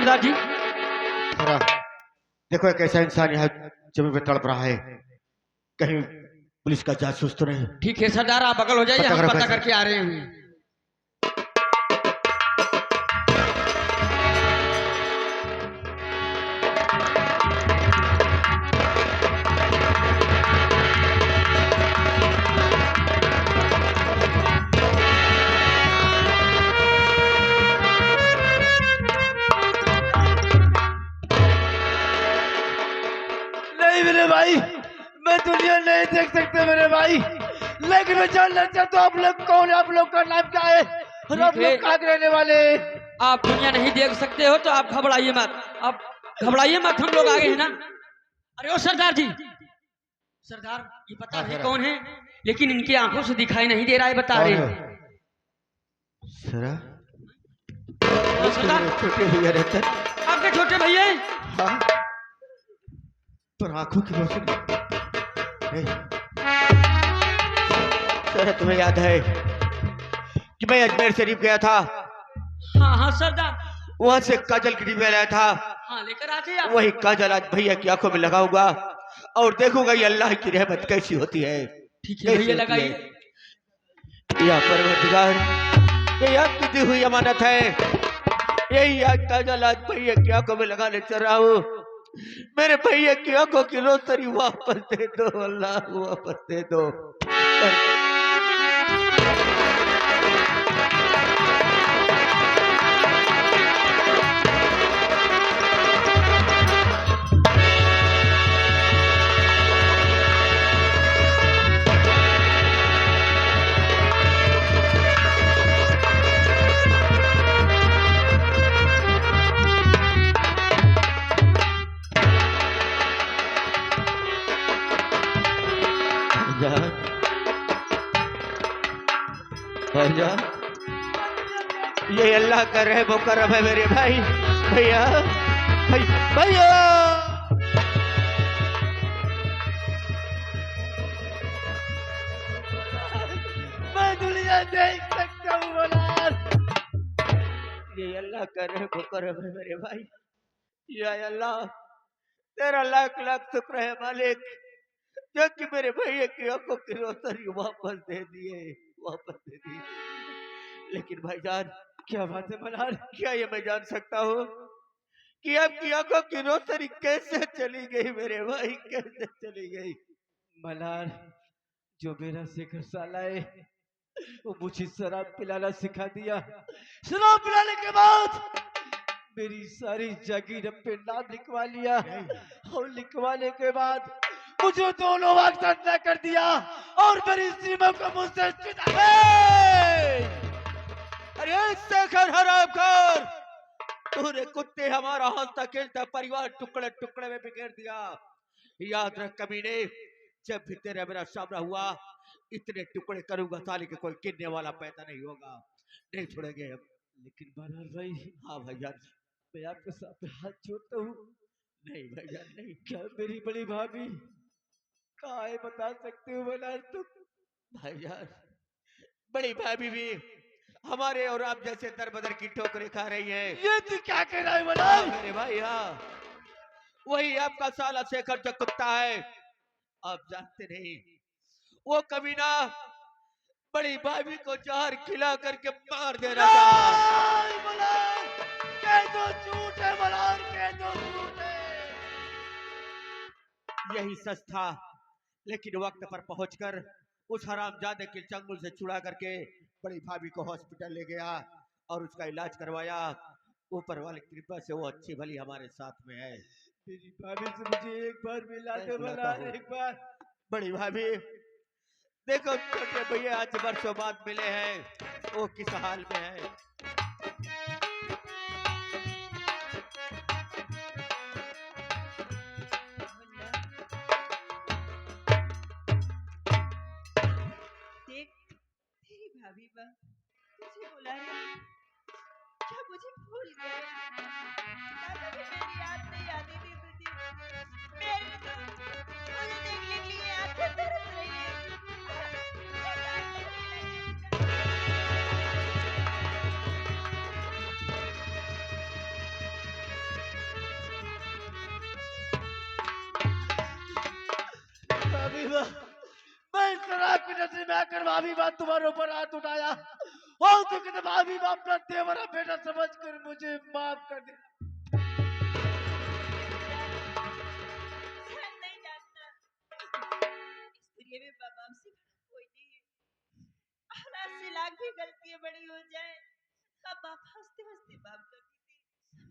सरदार जी। जरा देखो एक ऐसा इंसान यहाँ जमीन पे तड़प रहा है, कहीं पुलिस का जासूस तो नहीं। ठीक है सरदार, आप बगल हो जाइए, पता हम करो पता कैसे। करके आ रहे हैं। नहीं मेरे भाई, मैं दुनिया नहीं देख सकते मेरे भाई, लेकिन मैं जानना चाहता हूँ आप लोग कौन है, आप लोग का नाम क्या है और आप ठीक है। लोग कहाँ के रहने वाले हैं? आप दुनिया नहीं देख सकते हो तो आप घबराइए मत, आप घबराइए मत, हम लोग आगे हैं ना। अरे ओ सरदार जी, सरदार ये पता हाँ, नहीं सर। कौन है, लेकिन इनकी आंखों से दिखाई नहीं दे रहा है, बता रहे कौन हैं। है? सरा हाँ, सरदार छोटे भैया रहते हैं। आपके छोटे भैया हैं? हाँ, पर आंखों की रोशनी नहीं। सर तुम्हें याद है कि मैं अजमेर शरीफ गया था, हाँ हाँ सरदार। वहां से काजल की डिब्बा लाया था। हाँ लेकर आते आप। वही काजल आज भैया की आंखों में लगाऊंगा और देखूंगा ये अल्लाह की रहमत कैसी होती है। ठीक है भैया, लगाइए। या परवरदिगार, ये आपकी दी हुई अमानत है, यही आज काजल आज भैया की आंखों में लगाने चल रहा हूँ। मेरे भैया की आंखों की रोशनी वापस दे दो अल्लाह, वापस दे दो। भाईजान, ये अल्लाह का रहम करम है मेरे भाई। भैया भैया मैं दुनिया देख सकता हूँ मलार। ये अल्लाह का रहम करम है मेरे भाई। या अल्लाह तेरा लाख लाख शुक्र है मालिक, जो कि मेरे भैया की आंखों की रोशनी वापस दे दिए, वापस दे दिए। लेकिन भाईजान क्या बात है मलार? क्या ये मैं जान सकता हूँ कि आपकी आंखों की रोशनी कैसे चली गई मेरे भाई, कैसे चली गई? मलार, जो मेरा शेखर साला है वो मुझे शराब पिलाना सिखा दिया। शराब पिलाने के बाद मेरी सारी जागीर पे नाम लिखवा लिया और लिखवाने के बाद मुझे दोनों वक्त धंधा कर दिया और मेरी सीमा को मुझसे छुड़ा। अरे शेखर हरामखोर, तूने कुत्ते हमारा हंसता खेलता परिवार टुकड़े टुकड़े में बिखेर दिया। याद रख कमीने, जब भी तेरा मेरा सामना हुआ इतने टुकड़े करूंगा साले के कोई गिनने वाला पैदा नहीं होगा, नहीं छोड़ेंगे हम। लेकिन मलार भाई, हाँ भाईजान, मैं आपके साथ हाथ जोड़ता हूँ। नहीं भाईजान नहीं। क्या मेरी बड़ी भाभी कहाँ है बता सकते हो मलार तुम? भाईजान बड़ी भाभी भी हमारे और आप जैसे दर बदर की ठोकरें खा रही है। ये तू क्या कह रहा है हाँ मलार? मेरे भाई, हाँ वही आपका साला शेखर जो कुत्ता है। आप जानते नहीं, वो कमीना बड़ी भाभी को जहर खिला करके मार देना था। मलार, मलार, कह दो झूठ है मलार, कह दो झूठ है। यही सच था, लेकिन वक्त पर पहुंचकर उस हरामजादे के चंगुल से छुड़ा करके बड़ी भाभी को हॉस्पिटल ले गया और उसका इलाज करवाया। ऊपर वाले की कृपा से वो अच्छी भली हमारे साथ में है। मेरी भाभी से मुझे एक बार मिला दो बुलाता मलार, हूँ। एक बार। बड़ी भाभी देखो, छोटे भैया आज बरसों बाद मिले हैं, वो किस हाल में है। देख, तेरी भाभी बा तुझे बुला रही है। क्या मुझे भूल गया? क्या तुझे मेरी याद नहीं आने दी तुझे? मेरे तो मुझे देखने के लिए आंखें तरस रही है। मैं जान लगने लगी। मैं शराब की नशे में आकर भाभी बात तुम्हारे ऊपर हाथ उठाया और तो कहते भाभी बाप अपना देवरा बेटा समझकर मुझे माफ कर दे। सर नहीं जानता, इस दुनिया में माँ बाप से बड़ा कोई नहीं है। और आज से लाख भी गलतियां बड़ी हो जाए, अब बाप हंसते हंसते माफ कर दी थी।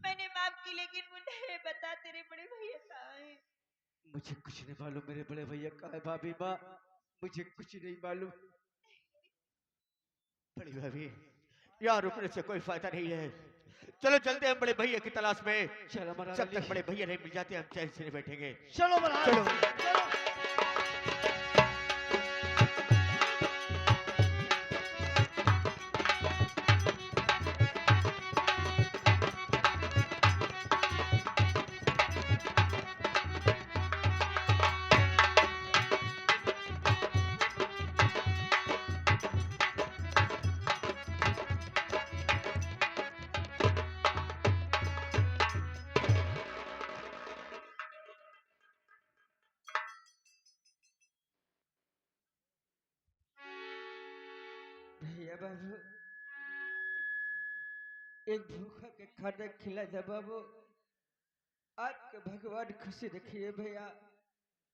मैंने माफ की, लेकिन मुझे बता तेरे बड़े भैया कहाँ हैं? मुझे कुछ नहीं मालूम मेरे बड़े भैया कहाँ है भाभी माँ, मुझे कुछ नहीं मालूम। बड़ी भाभी यहाँ रुकने से कोई फायदा नहीं है, चलो चलते हैं बड़े भैया की तलाश में। चलो महाराज जब तक बड़े भैया नहीं मिल जाते हम चैन से नहीं बैठेंगे। चलो महाराज चलो। चलो। भैया बाबू एक भूखा के खाना खिला दे बाबू। आपके भगवान खुशी रखिए भैया,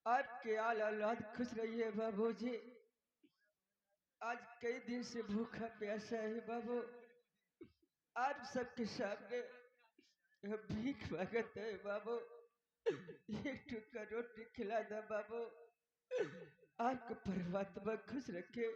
आपके आल औलाद खुश रहिए बाबू जी। आज कई दिन से भूखा प्यासा है बाबू, आप सबके सामने भीख मांगत है बाबू। एक टुकड़ा रोटी खिला दे बाबू, आपको परमात्मा खुश रखे।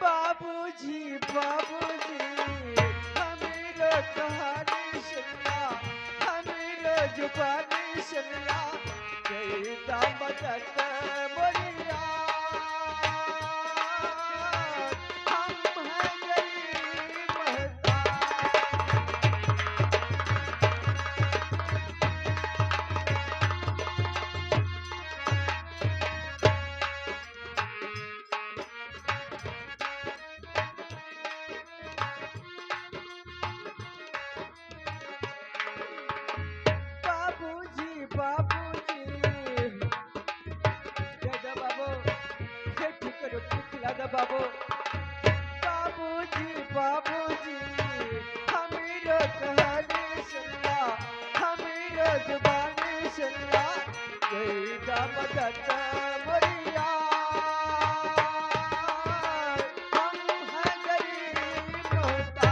बाबूजी बाबूजी हमें कहानी सुनना, हमें जुबानी सुनना, कई दामत बोलिया हम हैं गरीब बाबूजी बाबूजी दादा बाबू खेत करो खिला दे बाबू। बाबूजी बाबूजी हमीरो कहानी सुनना, हमीरो जुबानी सुनना, कई दामत बोलिया हम हैं गरीब होता।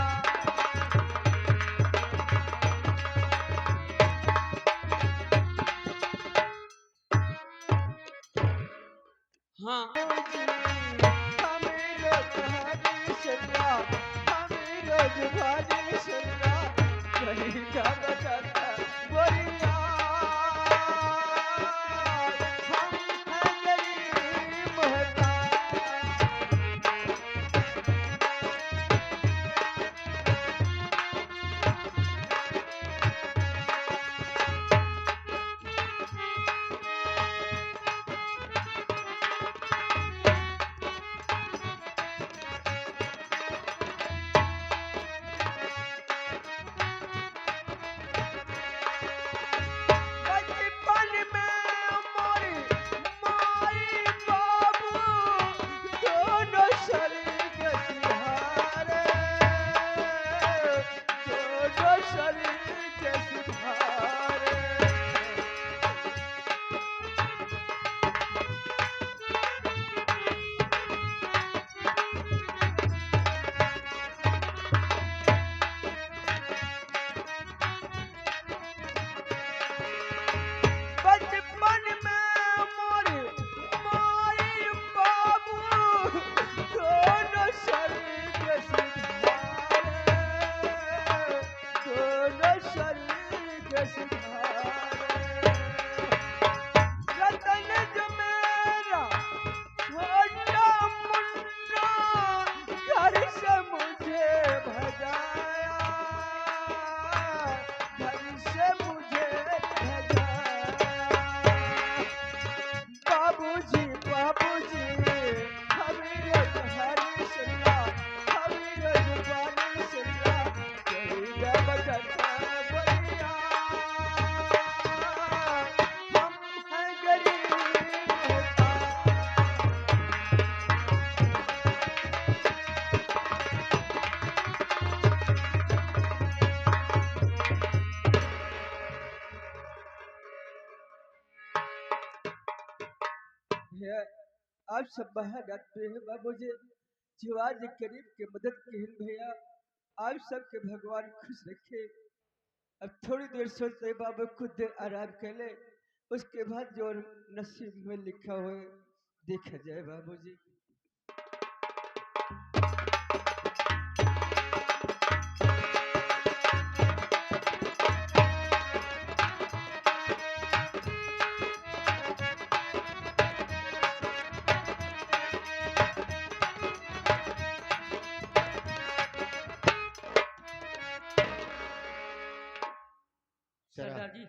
हाँ हमीरो कहानी सुनना, हमीरो जुबानी सुनना, कहीं दामत बोलिया हम हैं गरीब होता। भैया आप सब बाहर आते हैं बाबूजी, जो आज गरीब की मदद की है भैया, आप सबके भगवान खुश रखे। अब थोड़ी देर सोचते बाबू, कुछ देर आराम कर ले, उसके बाद जो नसीब में लिखा हुआ है देखा जाए बाबूजी। सरदार जी,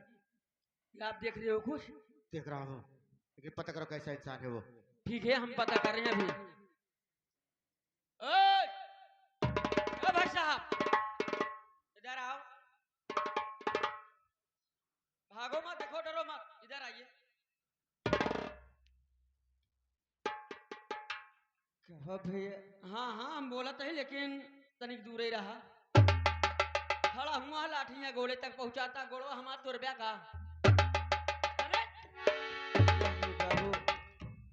ये आप देख रहे हो कुछ? देख रहा हूँ, लेकिन पता करो कैसा इंसान है वो। ठीक है, हम पता कर रहे हैं अभी। ओए! ओ भाई साहब, इधर आओ। भागो मत, देखो, डरो मत, इधर आइए। कहा भैया? हाँ हाँ, हम बोला तो है, लेकिन तनिक दूर ही रहा। खड़ा हुआ, लाठियां गोले तक पहुंचाता, गोड़वा हमारा तुरब्या का। अरे! नहीं बाबू,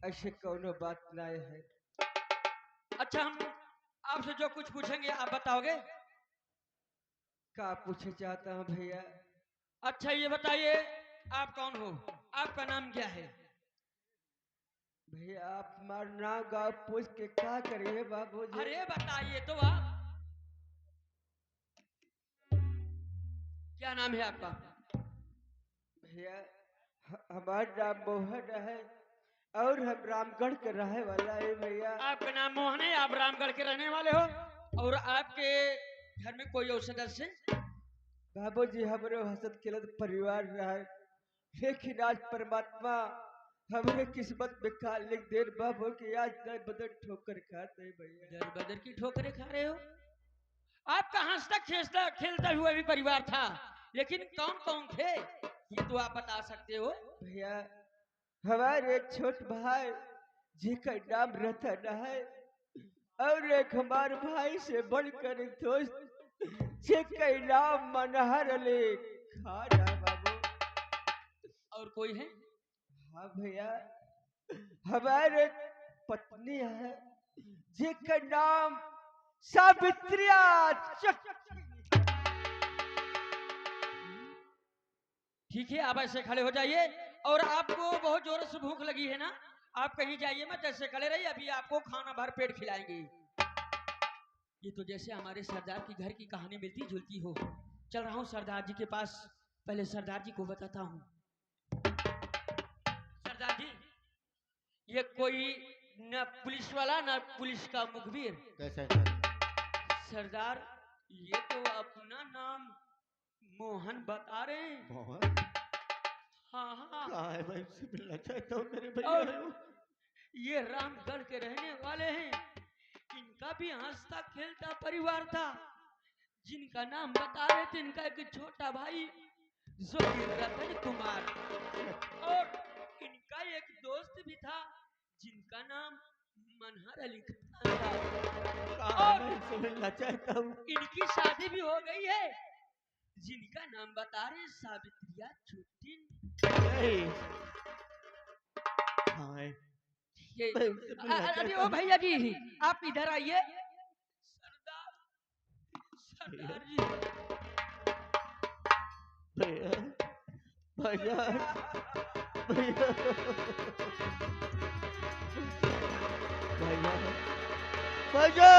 ऐसे कौनो बात नहीं है। अच्छा, हम आपसे जो कुछ पूछेंगे आप बताओगे? क्या पूछे चाहता हूँ भैया? अच्छा ये बताइए, आप कौन हो? आपका नाम क्या है? भैया आप हमारा नाम गाँव पूछ के क्या करिए बाबूजी? अरे बताइए तो आप, क्या नाम है आपका? भैया हमारा नाम मोहन है और हम रामगढ़ के रहने वाला है भैया। आपका नाम मोहन है, आप रामगढ़ के रहने वाले हो, और आपके घर में कोई और सदस्य? बाबूजी हमारे हसत खिलत परिवार रहा, लेकिन आज परमात्मा हमारे किस्मत में का लिख दे बाबू की आज दर बदर ठोकर खाते हैं भैया। दर बदर की ठोकरें खा रहे हो? आपका हंसता खेलता खेलता हुआ भी परिवार था, लेकिन कौन कौन थे ये तो आप बता सकते हो? भैया हमारे एक छोट भाई जिसका नाम रतन है, और एक हमारे भाई से बढ़कर एक दोस्त जिसका नाम मनहर अली खान है बाबू। और कोई है? हाँ भैया, हमारे पत्नी है जिसका नाम सावित्रिया ठीक है, आप ऐसे खड़े हो जाइए, और आपको बहुत जोर से भूख लगी है ना, आप कहीं जाइए मत, ऐसे खड़े रहिए, अभी आपको खाना भर पेट खिलाएंगे। ये तो जैसे हमारे सरदार की घर की कहानी मिलती जुलती हो। चल रहा हूँ सरदार जी के पास, पहले सरदार जी को बताता हूँ। सरदार जी, ये कोई न पुलिस वाला न पुलिस का मुखबिर। कैसा इंसान? सरदार, ये तो अपना नाम मोहन बता रहे हैं। मोहन? हाँ हाँ, कहाँ है? मैं उससे मिलना चाहता हूँ, मेरे भैया और है वो। ये रामगढ़ के रहने वाले हैं, इनका भी हंसता खेलता परिवार था, जिनका नाम बता रहे थे, इनका एक छोटा भाई जो कि रतन कुमार, और इनका एक दोस्त भी था जिनका नाम मनहर अली खान था, कहाँ? और मैं उससे मिलना चाहता हूँ। इनकी शादी भी हो गई है, जिनका नाम बता रहे सावित्रिया छुट्टी। नहीं। कहाँ है? ये मैं उससे मिलना अरे चाहता ओ हूँ। भैया जी, आप इधर आइए। सरदार, सरदार जी, भैया, भैया, भैया, भैया, भैया।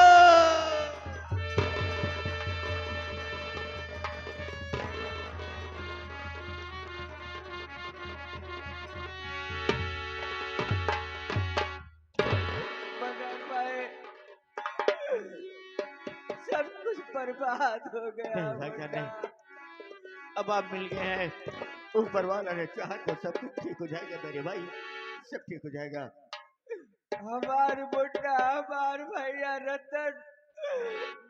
मगर भाई सब कुछ बर्बाद हो गया नहीं भैया, बेटा। नहीं। अब आप मिल गए हैं, ऊपर वाला ने चाहा तो सब कुछ ठीक हो जाएगा मेरे भाई, सब ठीक हो जाएगा। हमार बुढ़ा हमार भैया रतन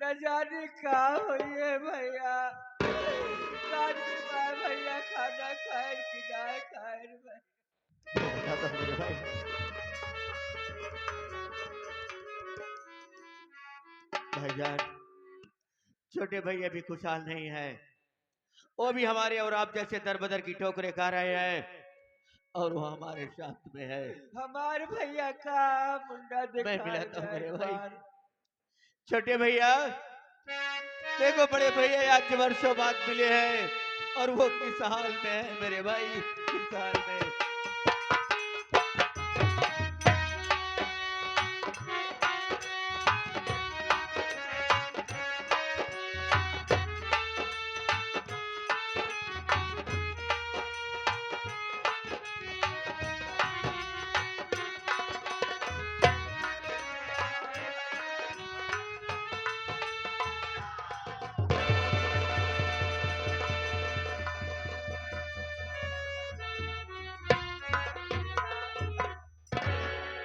न जाने कहाँ हुई है भैया। काटी मार भैया, खाना खाए कि ना खाए भैया। मैं बताता हूँ मेरे भाई। भाईजान, छोटे भैया भी खुशहाल नहीं है, वो भी हमारे और आप जैसे दरबदर की ठोकरें खा रहे हैं। और वो हमारे साथ में है। हमारे भैया का मुंडा मैं दिखा मिलाता हूँ दे मेरे एक भाई। बार। छोटे भैया, देखो बड़े भैया आज वर्षों बाद मिले हैं और वो किस हाल में है मेरे भाई, किस हाल में।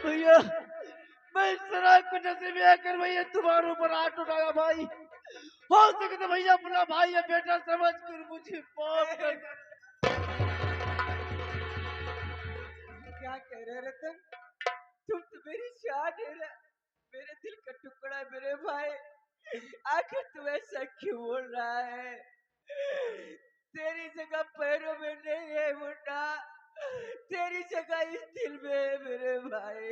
भैया मैं इस शराब के नशे में आकर भैया तुम्हारे ऊपर हाथ उठाया भाई। हो सके तो भैया अपना भाई या बेटा समझ कर मुझे माफ कर दो। क्या कह रहे रतन, तुम तो मेरी जान है रे, मेरे दिल का टुकड़ा है मेरे भाई। आखिर तू ऐसा क्यों बोल रहा है? तेरी जगह पैरों में नहीं है मुन्ना, तेरी जगह इस दिल में है मेरे भाई।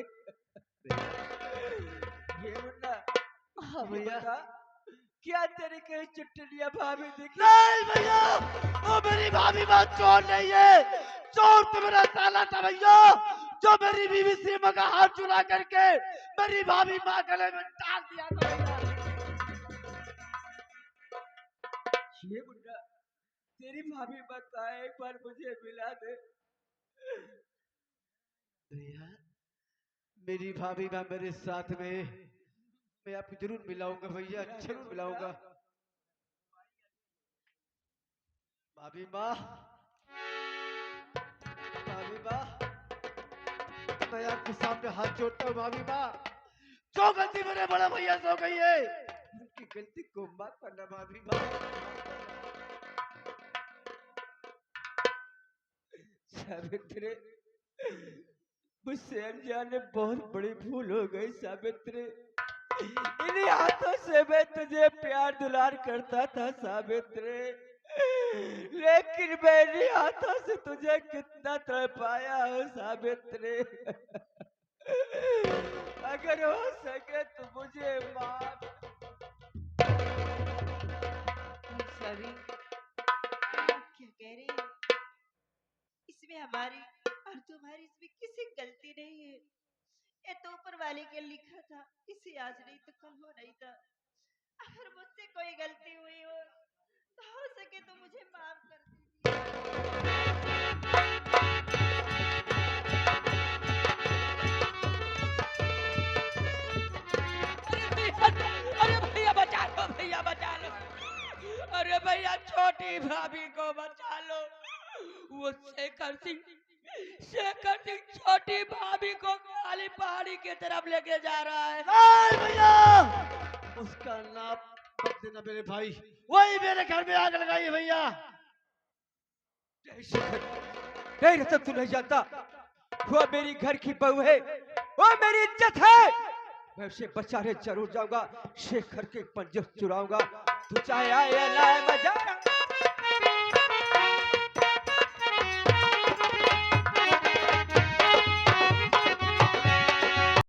ये मुन्ना, हाँ ये भैया। बता, क्या तेरी कहीं चुटलिया भाभी दिखी? नहीं भैया, वो मेरी भाभी बात चोर नहीं है। चोर तो मेरा साला था भैया, जो मेरी बीवी सीमा का हाथ चुरा करके मेरी भाभी माँ गले में डाल दिया था भैया। ये मुन्ना, तेरी भाभी बता, एक बार मुझे मिला दे। भैया मेरी भाभी माँ मेरे साथ में, मैं आपको जरूर मिलाऊंगा भैया, जरूर मिलाऊंगा। भाभी माँ, भाभी माँ, मैं आपके सामने हाथ जोड़ता हूँ भाभी माँ। जो गलती मेरे बड़े भैया से हो गई है, उनकी गलती को माफ करना भाभी माँ। सावित्री, मुझसे अनजाने बहुत बड़ी भूल हो गई सावित्री। इन्हीं हाथों से मैं तुझे प्यार दुलार करता था सावित्री, लेकिन मैं इन्हीं हाथों से तुझे कितना तड़पाया हूँ सावित्री। अगर हो सके तो मुझे माफ। सभी क्या कह रही है? इसमें हमारी और तुम्हारी इसमें किसी गलती नहीं है। ये तो ऊपर वाले के लिखा था, इसे आज नहीं तो कल हो नहीं था। अगर मुझसे कोई गलती हुई तो हो सके तो मुझे माफ कर दीजिए। अरे भैया बचा लो, भैया बचा लो। अरे भैया छोटी भाभी को बचा लो। वो शेखर सिंह छोटी भाभी को काली पहाड़ी की तरफ लेके जा रहा है। नहीं भैया, उसका नाम मत देना मेरे भाई, वही मेरे घर में आग लगाई भैया। नहीं रतन, तू नहीं जानता, वो मेरी घर की बहू है, वो मेरी इज्जत है। मैं उसे बचाने जरूर जाऊंगा, शेखर के पंजे चुराऊंगा। तू चाहे आए या ना आए, मैं